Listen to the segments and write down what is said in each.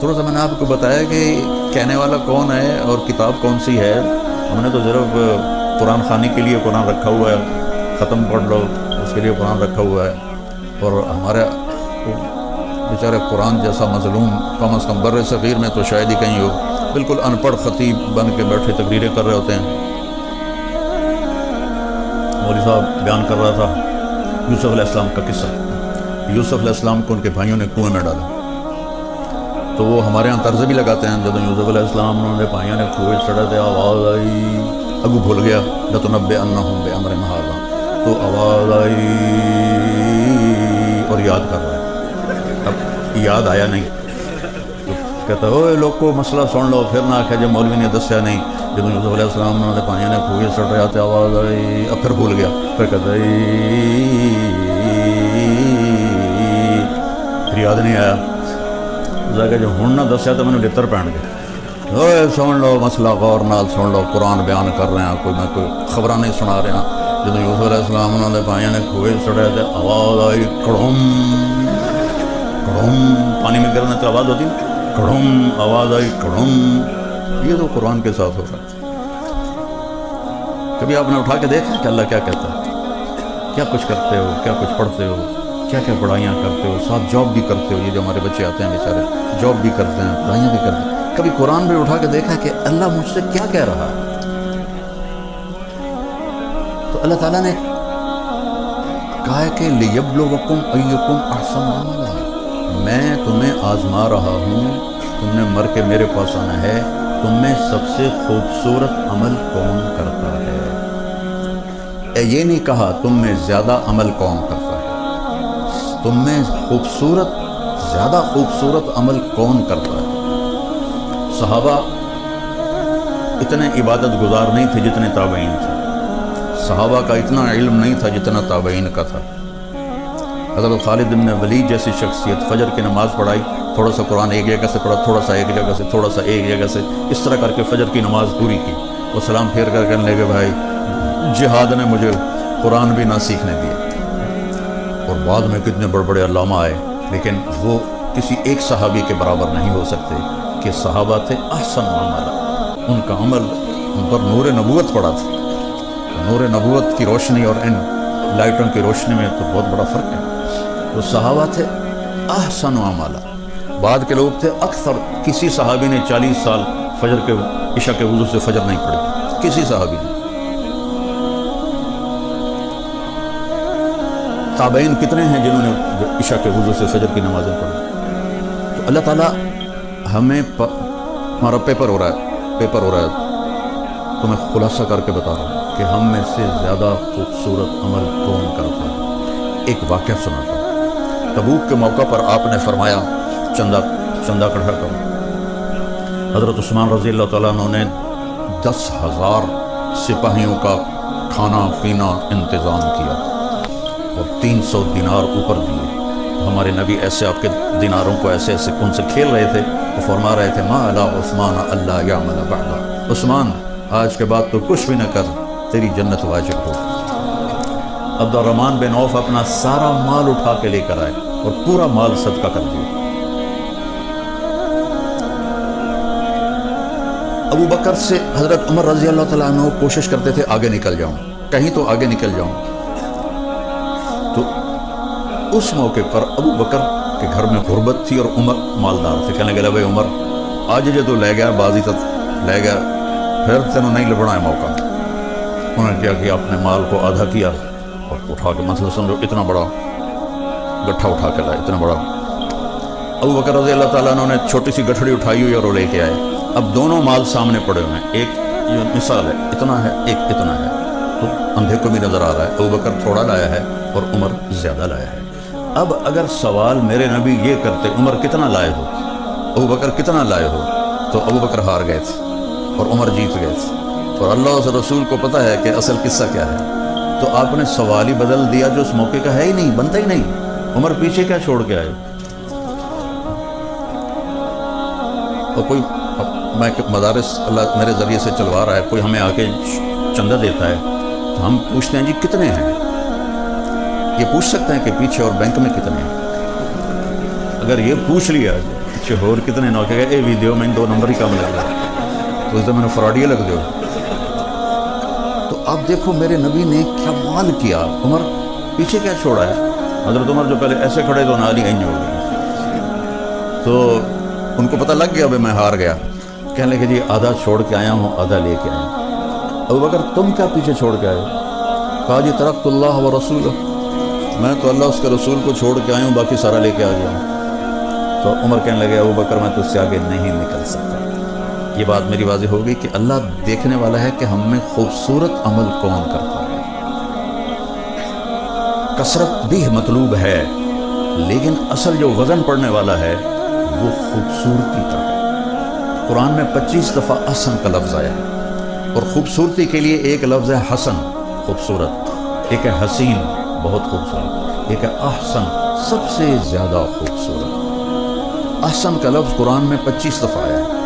تھوڑا سا میں نے آپ کو بتایا کہ کہنے والا کون ہے اور کتاب کون سی ہے. ہم نے تو صرف قرآن خوانی کے لیے قرآن رکھا ہوا ہے، ختم پڑھ لو اس کے لیے قرآن رکھا ہوا ہے. اور ہمارے بیچارے قرآن جیسا مظلوم کم از کم بر صغیر میں تو شاید ہی کہیں ہو، بالکل ان پڑھ خطیب بن کے بیٹھے تقریریں کر رہے ہوتے ہیں. مولوی صاحب بیان کر رہا تھا یوسف علیہ السلام کا قصہ. یوسف علیہ السلام کو ان کے بھائیوں نے کنویں میں ڈالا، تو وہ ہمارے یہاں طرز بھی لگاتے ہیں. جب یوسف علیہ السلام انہوں نے بھائیوں نے کنویں چڑھا دیا، آواز آئی، اگو بھول گیا لَتُنَبِّئَنَّهُمْ بِأَمْرِهِمْ هَٰذَا، تو آواز آئی اور یاد کر رہا ہے. اب یاد آیا نہیں تو کہتا ہے اوے لوگو مسئلہ سن لو، پھر نہ آکھے جب مولوی نے دسیا نہیں. جب یوسف علیہ السلام انہوں نے بھائیوں نے کنویں چڑھ رہا تھا، آواز آئی، اب پھر بھول گیا. پھر کہتا ہے پھر یاد نہیں آیا. کہ جو ہوں نہ دسیا تو میں نے لتر پہن گیا. اوے سن لو مسئلہ غور نال سن لو، قرآن بیان کر رہے ہیں، کوئی خبراں نہیں سنا رہے ہیں. جب یوسف علیہ السلام انہوں نے بھائیوں نے کنویں چڑھے تھے، آواز آئی کڑھم کڑھم، پانی میں گرنے سے آواز ہوتی ہے کڑھم، آواز آئی کڑھم. یہ تو قرآن کے ساتھ ہو رہا ہے. کبھی آپ نے اٹھا کے دیکھا کہ اللہ کیا کہتا ہے؟ کیا کچھ کرتے ہو، کیا کچھ پڑھتے ہو، کیا کیا پڑھائیاں کرتے ہو، ساتھ جاب بھی کرتے ہو. یہ جو ہمارے بچے آتے ہیں بیچارے جاب بھی کرتے ہیں، پڑھائیاں بھی کرتے ہیں. کبھی قرآن بھی اٹھا کے دیکھا کہ اللہ مجھ سے کیا کہہ رہا ہے؟ تو اللہ تعالیٰ نے کہا ہے کہ لِيَبْلُوَكُمْ أَيُّكُمْ أَحْسَنُ عَمَلًا، میں تمہیں آزما رہا ہوں. تم نے مر کے میرے پاس آنا ہے. تم میں سب سے خوبصورت عمل کون کرتا ہے؟ یہ نہیں کہا تم میں زیادہ عمل کون کرتا ہے، تم میں زیادہ خوبصورت عمل کون کرتا ہے. صحابہ اتنے عبادت گزار نہیں تھے جتنے تابعین تھے. صحابہ کا اتنا علم نہیں تھا جتنا تابعین کا تھا. حضرت خالد بن ولید جیسی شخصیت فجر کی نماز پڑھائی، تھوڑا سا قرآن ایک جگہ سے پڑھا، تھوڑا سا ایک جگہ سے، تھوڑا سا ایک جگہ سے، اس طرح کر کے فجر کی نماز پوری کی. وہ سلام پھیر کر کہنے لگے بھائی جہاد نے مجھے قرآن بھی نہ سیکھنے دیا. اور بعد میں کتنے بڑے بڑے علامہ آئے، لیکن وہ کسی ایک صحابی کے برابر نہیں ہو سکتے کہ صحابہ تھے احسن عمل. ان کا عمل ان پر نور نبوت پڑا تھا. نور نبوت کی روشنی اور ان لائٹوں کی روشنی میں تو بہت بڑا فرق ہے. تو صحابہ تھے احسن عمل. بعد کے لوگ تھے اکثر، کسی صحابی نے 40 سال فجر کے عشاء کے وضو سے فجر نہیں پڑھی، کسی صحابی نے. تابعین کتنے ہیں جنہوں نے عشاء کے وضو سے فجر کی نمازیں پڑھی. تو اللہ تعالیٰ ہمیں ہمارا پیپر ہو رہا ہے تو میں خلاصہ کر کے بتا رہا ہوں کہ ہم میں سے زیادہ خوبصورت عمل کون کرتا ہے. ایک واقعہ سناتا ہوں. تبوک کے موقع پر آپ نے فرمایا چندہ کٹھا کرو. حضرت عثمان رضی اللہ تعالیٰ عنہ نے 10,000 سپاہیوں کا کھانا پینا انتظام کیا اور 300 دینار اوپر دیے. ہمارے نبی ایسے آپ کے دیناروں کو ایسے ان سے کھیل رہے تھے. وہ فرما رہے تھے ما علی عثمان اللہ یعمل بعد، عثمان آج کے بعد تو کچھ بھی نہ کر، تیری جنت واجب ہو. عبد الرحمن بن عوف اپنا سارا مال اٹھا کے لے کر آئے اور پورا مال صدقہ کر دیا. ابو بکر سے حضرت عمر رضی اللہ تعالیٰ عنہ کوشش کرتے تھے آگے نکل جاؤں، کہیں تو آگے نکل جاؤں. تو اس موقع پر ابو بکر کے گھر میں غربت تھی اور عمر مالدار تھے. کہنے لگے بھائی عمر آج جو تو لے گیا بازی تک لے گیا، پھر تینوں نہیں لبنا ہے موقع. انہوں نے کیا کہ اپنے مال کو آدھا کیا اور اٹھا کے مسئلہ سمجھو اتنا بڑا گٹھا اٹھا کے لائے، اتنا بڑا. ابو بکر رضی اللہ تعالیٰ عنہ نے چھوٹی سی گٹھڑی اٹھائی ہوئی اور وہ لے کے آئے. اب دونوں مال سامنے پڑے ہوئے ہیں. ایک یہ مثال ہے اتنا ہے، ایک اتنا ہے، تو اندھے کو بھی نظر آ رہا ہے. ابو بکر تھوڑا لایا ہے اور عمر زیادہ لایا ہے. اب اگر سوال میرے نبی یہ کرتے عمر کتنا لائے ہو، ابو بکر کتنا لائے ہو، تو ابو بکر ہار گئے تھے اور عمر جیت گئے تھے. اور اللہ اور رسول کو پتہ ہے کہ اصل قصہ کیا ہے. تو آپ نے سوال ہی بدل دیا جو اس موقع کا ہے ہی نہیں، بنتا ہی نہیں. عمر پیچھے کیا چھوڑ کے آئے. اور کوئی میں مدارس اللہ میرے ذریعے سے چلوا رہا ہے، کوئی ہمیں آ کے چندہ دیتا ہے تو ہم پوچھتے ہیں جی کتنے ہیں. یہ پوچھ سکتے ہیں کہ پیچھے اور بینک میں کتنے ہیں. اگر یہ پوچھ لیا پیچھے ہور کتنے نوکے گئے اے ویڈیو میں 2 نمبر ہی کام لگ رہا تو اس میں نے فراڈیے لگ دو. تو اب دیکھو میرے نبی نے کیا مال کیا. عمر پیچھے کیا چھوڑا ہے؟ حضرت عمر جو پہلے ایسے کھڑے تو نالی اینج ہو گئی. تو ان کو پتہ لگ گیا ابھی میں ہار گیا. کہنے لگے جی آدھا چھوڑ کے آیا ہوں آدھا لے کے آیا ہوں. ابوبکر تم کیا پیچھے چھوڑ کے آئے؟ کہا جی ترکت اللہ و رسول، میں تو اللہ اس کے رسول کو چھوڑ کے آیا ہوں، باقی سارا لے کے آ گیا ہوں. تو عمر کہنے لگے ابوبکر میں تو اس سے آگے نہیں نکل سکتا. یہ بات میری واضح ہو گئی کہ اللہ دیکھنے والا ہے کہ ہم میں خوبصورت عمل کون کرتا ہے. کثرت بھی مطلوب ہے لیکن اصل جو وزن پڑنے والا ہے وہ خوبصورتی کا ہے. قرآن میں 25 دفعہ احسن کا لفظ آیا ہے اور خوبصورتی کے لیے ایک لفظ ہے حسن خوبصورت، ایک ہے حسین بہت خوبصورت، ایک ہے احسن سب سے زیادہ خوبصورت. احسن کا لفظ قرآن میں 25 دفعہ آیا ہے.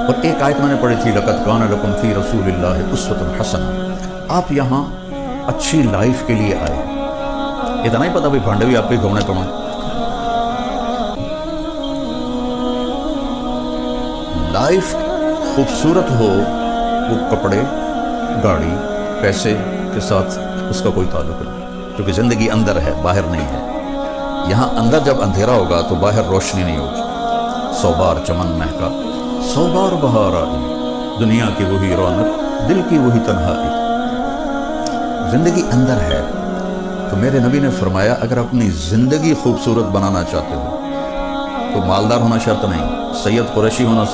اور ایک آیت میں نے پڑھی تھی لقد کان لکم فی رسول اللہ اسوۃ حسنہ. آپ یہاں اچھی لائف کے لیے آئے. اتنا ہی پتہ بھی بھانڈے بھی آپ کے گھومنے پڑیں. لائف خوبصورت ہو وہ کپڑے گاڑی پیسے کے ساتھ اس کا کوئی تعلق نہیں، کیونکہ زندگی اندر ہے باہر نہیں ہے. یہاں اندر جب اندھیرا ہوگا تو باہر روشنی نہیں ہوگی. 100 بار چمن مہکا 100 بار بہار آئی، دنیا کی وہی رونق دل کی وہی تنہائی. زندگی اندر ہے. تو میرے نبی نے فرمایا اگر اپنی زندگی خوبصورت بنانا چاہتے ہو تو مالدار ہونا شرط نہیں، سید قریشی ہونا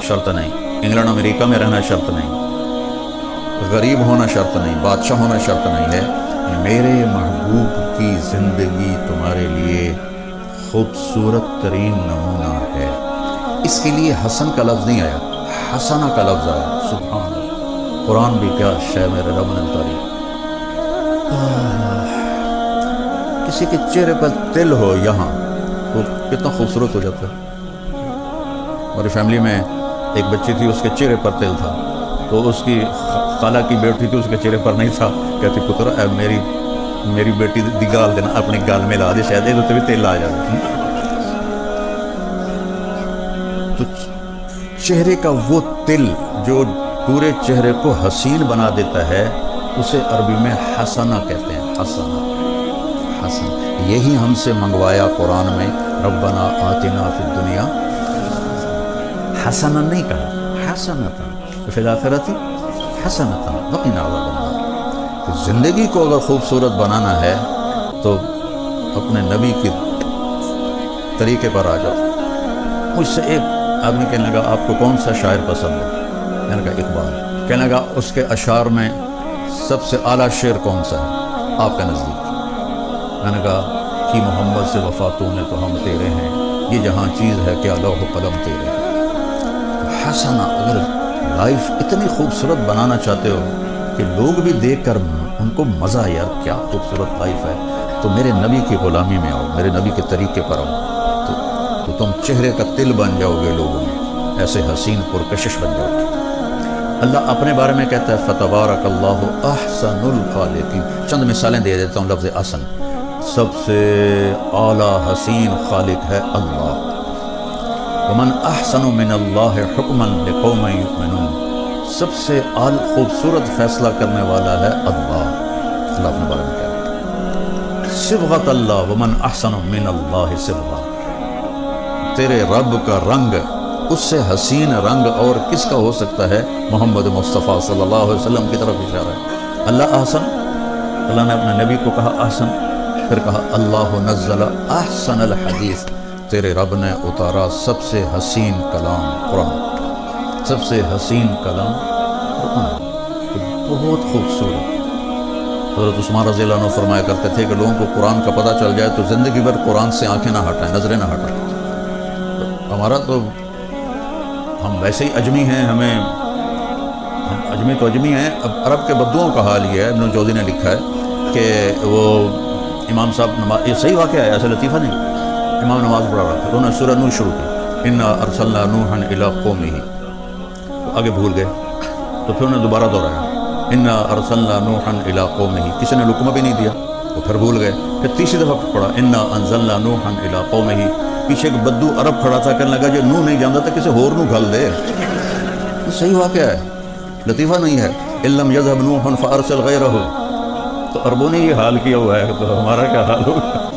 شرط نہیں، انگلینڈ امریکہ میں رہنا شرط نہیں، غریب ہونا شرط نہیں، بادشاہ ہونا شرط نہیں ہے. میرے محبوب کی زندگی تمہارے لیے خوبصورت ترین نمونہ ہے. اس کے لیے حسن کا لفظ نہیں آیا، حسنہ کا لفظ آیا. سبحان اللہ. قرآن بھی کیا شے میرے رب نے اتاری. کسی کے چہرے پر تل ہو یہاں تو کتنا خوبصورت ہو جاتا ہے. ہماری فیملی میں ایک بچی تھی، اس کے چہرے پر تل تھا تو اس کی خالہ کی بیٹی تھی، اس کے چہرے پر نہیں تھا. کہتی پتر میری بیٹی دی گال دینا اپنی گال میں لا دے شاید یہ تو بھی تیل آ جائے. تو چہرے کا وہ تل جو پورے چہرے کو حسین بنا دیتا ہے اسے عربی میں حسنہ کہتے ہیں. حسنہ حسن. یہی ہم سے منگوایا قرآن میں ربنا آتنا فی الدنیا حسنہ نہیں کہا، حسنۃ فی الآخرۃ حسنۃ وقنا عذاب النار. زندگی کو اگر خوبصورت بنانا ہے تو اپنے نبی کے طریقے پر آ جاؤ. مجھ سے ایک آدمی کہنے لگا آپ کو کون سا شاعر پسند ہے؟ میں نے کہا اقبال. کہنے لگا اس کے اشعار میں سب سے اعلیٰ شعر کون سا ہے آپ کے نزدیک؟ میں نے کہا کہ محمد سے وفاتوں نے تو ہم تیرے ہیں، یہ جہاں چیز ہے کیا لوح قلم تیرے ہیں. حسنہ اگر لائف اتنی خوبصورت بنانا چاہتے ہو کہ لوگ بھی دیکھ کر ان کو مزہ آئے یار کیا خوبصورت لائف ہے، تو میرے نبی کی غلامی میں آؤ، میرے نبی کے طریقے پر آؤ تو تم چہرے کا تل بن جاؤ گے لوگوں میں، ایسے حسین پرکشش بن جاؤ گے. اللہ اپنے بارے میں کہتا ہے فتبارک اللہ احسن الخالقین. چند مثالیں دے دیتا ہوں. لفظ احسن سب سے اعلیٰ حسین خالق ہے اللہ. ومن احسن من اللہ حکما لقوم یؤمنون. سب سے خوبصورت فیصلہ کرنے والا ہے اللہ. اللہ اپنے بارے میں کہہ رہا ہے صبغۃ اللہ ومن احسن من اللہ صبغہ. تیرے رب کا رنگ اس سے حسین رنگ اور کس کا ہو سکتا ہے؟ محمد مصطفیٰ صلی اللہ علیہ وسلم کی طرف اشارہ ہے. اللہ احسن، اللہ نے اپنے نبی کو کہا احسن، پھر کہا اللہ نزل احسن الحدیث. تیرے رب نے اتارا سب سے حسین کلام قرآن، سب سے حسین کلام قرآن. بہت خوبصورت. حضرت عثمان رضی اللہ عنہ فرمایا کرتے تھے کہ لوگوں کو قرآن کا پتہ چل جائے تو زندگی بھر قرآن سے آنکھیں نہ ہٹائیں، نظریں نہ ہٹائیں. ہمارا تو ہم ویسے ہی اجمی ہیں، ہم اجمی تو اجمی ہیں. اب عرب کے بدوؤں کا حال یہ ہے. ابن جوزی نے لکھا ہے کہ وہ امام صاحب نماز، یہ صحیح واقعہ ہے ایسا لطیفہ نہیں. امام نماز پڑھا رہا تھا، انہوں نے سورہ نوح شروع کی، انا ارسلنا نوحا الی قومہ. آگے بھول گئے تو پھر انہوں نے دوبارہ دہرایا انا ارسلنا نوحا الی قومہ. کسی نے لقمہ بھی نہیں دیا تو پھر بھول گئے. پھر تیسری دفعہ پڑھا انا انزلنا نوحا الی قومہ پیچھے ایک بدو عرب کھڑا تھا، کہنے لگا جو نو نہیں جانتا تو کسی ہور نو گھل دے. یہ صحیح واقعہ ہے، لطیفہ نہیں ہے. اِلَّمْ يَذْهَبْ نُوحٌ فَأَرْسِلْ غَيْرَهُ. تو عربوں نے یہ حال کیا ہوا ہے تو ہمارا کیا حال ہوگا.